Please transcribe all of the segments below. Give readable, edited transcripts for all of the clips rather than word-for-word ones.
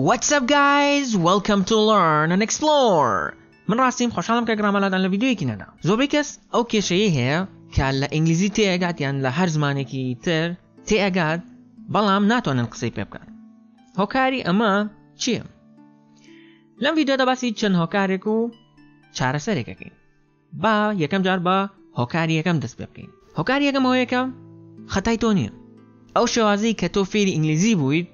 What's up guys? Welcome to Learn and Explore. من راسیم خوشحالم که گرامرلادان لویدیویکی ندا. زۆربەی کەس ئەو کێشەیە هەیە کە لە ئینگلیزی تێئەگات یان لە هەر زمانێکی تر تێئەگات بەڵام ناتوانن قسەی پێ بکەن. هۆکاری ئەمە چییە؟ لەم ڤیدیۆدا باسی چەند هۆکارێک و چارەسەرێکەکەین. با یەکەم جار بە هۆکاری یەکەم دەست پێ بکەین. هۆکاری یەکەم ئەوەیە کە خەتای تۆ نییە. ئەو شێوازەی کە تۆ فێری ئینگلیزی بوویت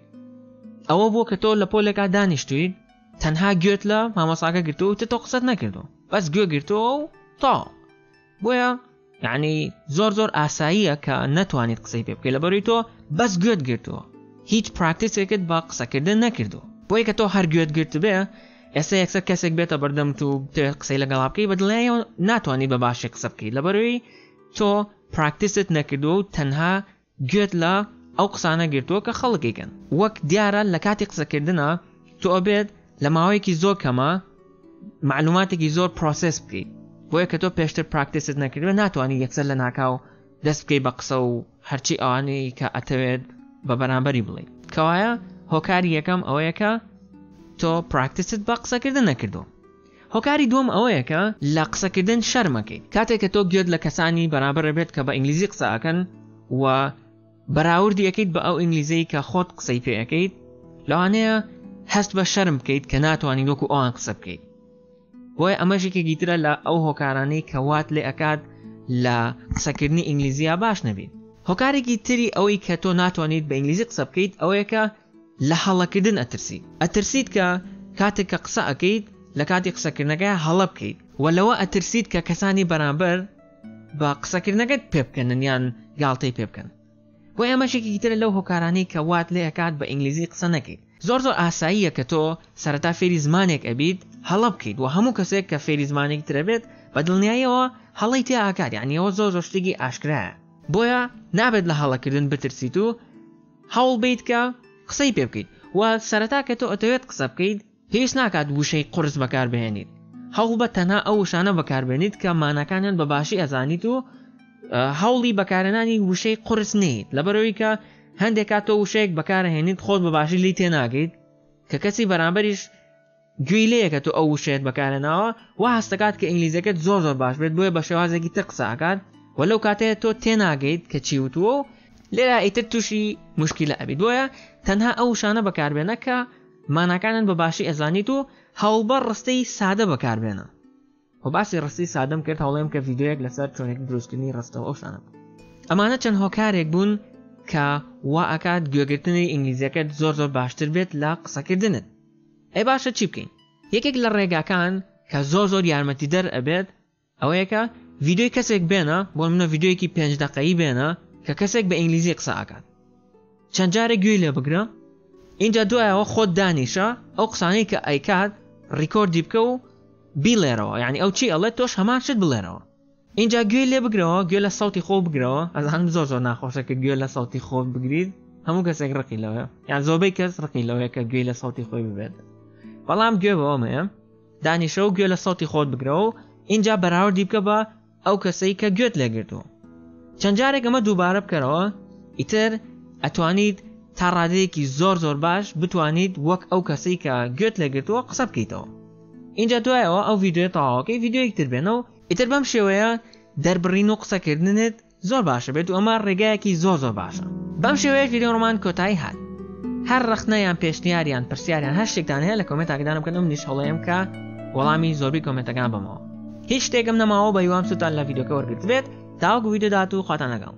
ئەوە بوو کە تۆ لە پۆلێکا دانیشتویت تەنها گوێت لە مامۆستاکە گرتووە و تۆ قسەت نەکردو بەس گوێ گرتووە و تا بۆیە یعنی زۆر ئاساییە کە نەتوانیت قسەی پێ بکەیت لەبەرەوەی تۆ بەس گوێت گرتووە هیچ پراکتیسێکت بە قسەکردن نەکردو بۆیە کە تۆ هەر گوێت گرت بێ ئێستا یەکسەر کەسێک بێتە بەردەم تو قسەی لەگەڵا بکەی بەدڵنیاییەوە ناتوانیت بە باشی قسە بکەیت لەبەرەوەی تۆ پراکتیست نەکردووە و تەنها گوێت لە ئەو قسانە گرتووە کە خەڵکیکەن وەک دیارە لە کاتی قسەکردنە تۆ ئەبێت لە ماوەیەکی زۆر کەمە معلوماتێکی زۆر پرۆسس بکەیت بۆیە کە تۆ پێشتر پراکتیست نەکردووە ناتوانانی یەکسەر لە ناکاو دەست بکەیت بە قسە و هەرچی ئەوانەی کە ئەتەوێت بە بەرامبەری بڵێ کەوایە هۆکاری یەکەم ئەوەیە کە تۆ پراکتیست بە قسەکردن نەکردو. هۆکاری دووەم ئەوەیە کە لە قسەکردن شەرمەکەیت کاتێک کە تۆ گوێت لە کەسانی بەرامبەر بێت کە بە ئینگلیزی قسە ئەکەن و بەراوردی یەکەیت بە ئەو ئینگلیزی کە خۆت قسەی پێ ئەەکەیت لەوانەیە هەست بە شەرم بکەیت کە ناتوانین وەکو ئەوان قسە بکەیت بۆیە ئەمەشێکی ترە لە ئەو هۆکارانەی کە وات لێ ئەکات لە قسەکردنی ئینگلیزیە باش نەبێت. هۆکارێکی تری ئەوەی کە تۆ ناتوانیت بە ئینگلیزی قسە بکەیت ئەوەیە کە لە هەڵەکردن ئەترسیت کە کاتێک کە قسە ئەەکەیت لە کاتی قسەکردنەکە هەڵە بکەیت و لەوە ئەترسیت کە کەسانی بەرامبەر بە قسەکردنەکەت پێ بکەنن یان گاڵتەی پێ بکەن بۆ ئەمەشێکی ترە لەو هۆکارانەی کە وات لێ ئەکات بە ئینگلیزی قسە نەکەیت. زۆر ئاساییە کە تۆ سەرەتا فێری زمانێک ئەبیت هەڵە بکەیت و هەموو کەسێک کە فێری زمانێک ترە بێت بە دڵنیاییەوە هەڵی تێ ئاکات یعنی ئەوە زۆر شتێکی ئاشکرایە بۆیە نابێت لە هەڵەکردن بترسیت و هەوڵ بیت کە قسەی پێ بکەیت و سەرەتا کە تۆ ئەتەوێت قسە بکەیت پێویست ناکات وشەی قورس بەکاربهێنیت هەوڵ بە تەنها ئەو وشانە بەکاربێنیت کە مانەکانیان بە باشی ئەزانیت و هەوڵی بەکارهێنانی وشەی قورس نیت لەبەرەوەی کە هەندێک کات تۆ وشەیەک بەکارهێنیت خۆت بە باشی لی تێناگەیت کە کەسی بەرامبەریش گوێی لەیە کە تۆ ئەو وشەیەت بەکارهێناوە و هەستەکات کە ئینگلیزیەکەت زۆر باش بێت بۆیە بە شێوازێکی تر قسە ئەکات و لەو کاتەیە تۆ تێناگەیت کە چی وتووە و لێرە ئیتر تووشی موشکیلە ئەبیت بۆیە تەنها ئەو وشانە بەکاربێنە کە ماناکانن بە باشی ئەزانیت و هەوڵبەر ڕستەی سادە بەکاربێنە و باسی ڕستی سادەم کرد هەوڵێم کە ڤیدیۆیەک لەسەر چۆنێک دروستکردنی ڕستەوە ئەوشانە ئەمانە چەند هۆکارێک بوون کە وا ئەکات گوێگرتنی ئینگلیزیەکەت زۆر باشتر بێت لە قسەکردنت. ئەی باشە چی بکەین؟ یەکێک لە ڕێگاکان کە زۆر یارمەتیدەر ئەبێت ئەوەیە کە ڤیدیۆی کەسێک بێنە بۆ منە ڤیدیۆیەکی 5 دقیقەیی بێنە کە کەسێک بە ئینگلیزی قسە ئاکات چەند جارێک گوێی لێ بگرە اینجا دوایەوە خۆت دانیشە ئەو قسانەی کە ئەیکات ڕیکۆردی بکە و بیڵێرەوە یعنی ئەو چی ئەڵێت تۆش هەمان شت بڵێرەوە اینجا گوێی لێ بگرەوە گوێ لە سەوتی خۆ بگرەوە ئەزانم زۆر ناخۆشە کە گوێ لە سەوتی خۆ بگریت هەموو کەسێک ڕقی لەوەیە یان زۆربەی کەس ڕقی لەوەیە کە گوێی لە سەوتی خۆی ببێت بەڵام گوێ بەوەمەیە دانیشە و گوێ لە سەوتی خۆت بگرەوە و اینجا بەراوردی بکە بە ئەو کەسەی کە گوێت لێگرتووە چەند جارێک ئەمە دووبارە بکەرەوە ئیتر ئەتوانیت تا ڕادەیەکی زۆر باش بتوانیت وەک ئەو کەسەی کە گوێت لێگرتووە قسە بکەیتەوە اینجا دوایەوە ئەو ڤیدیۆی تەواوەکەی ڤیدیۆیەک تر بێنە و ئیتر بەم شێوەیە دەربڕین و قسەکردنت زۆر باشە بێت و ئەمە ڕێگایەکی زۆر باشە بەم شێوەیە ڤیدیۆڕمان کۆتایی هات هەر ڕخنەیان پێشنیاریان پرسیاریان هەر شتێکتان هەیە لە کۆمنتاکدانم بکەن و منیش هەوڵەیەم کە وەڵامی زۆربەی کۆمنتەکان بمەوە هیچ شتێکم نەماوە بە هیوام سوتان لە ڤیدیۆکە وەرگرت بێت تاوەکو ڤیدیۆ داهاتوو خواتان لەگەڵ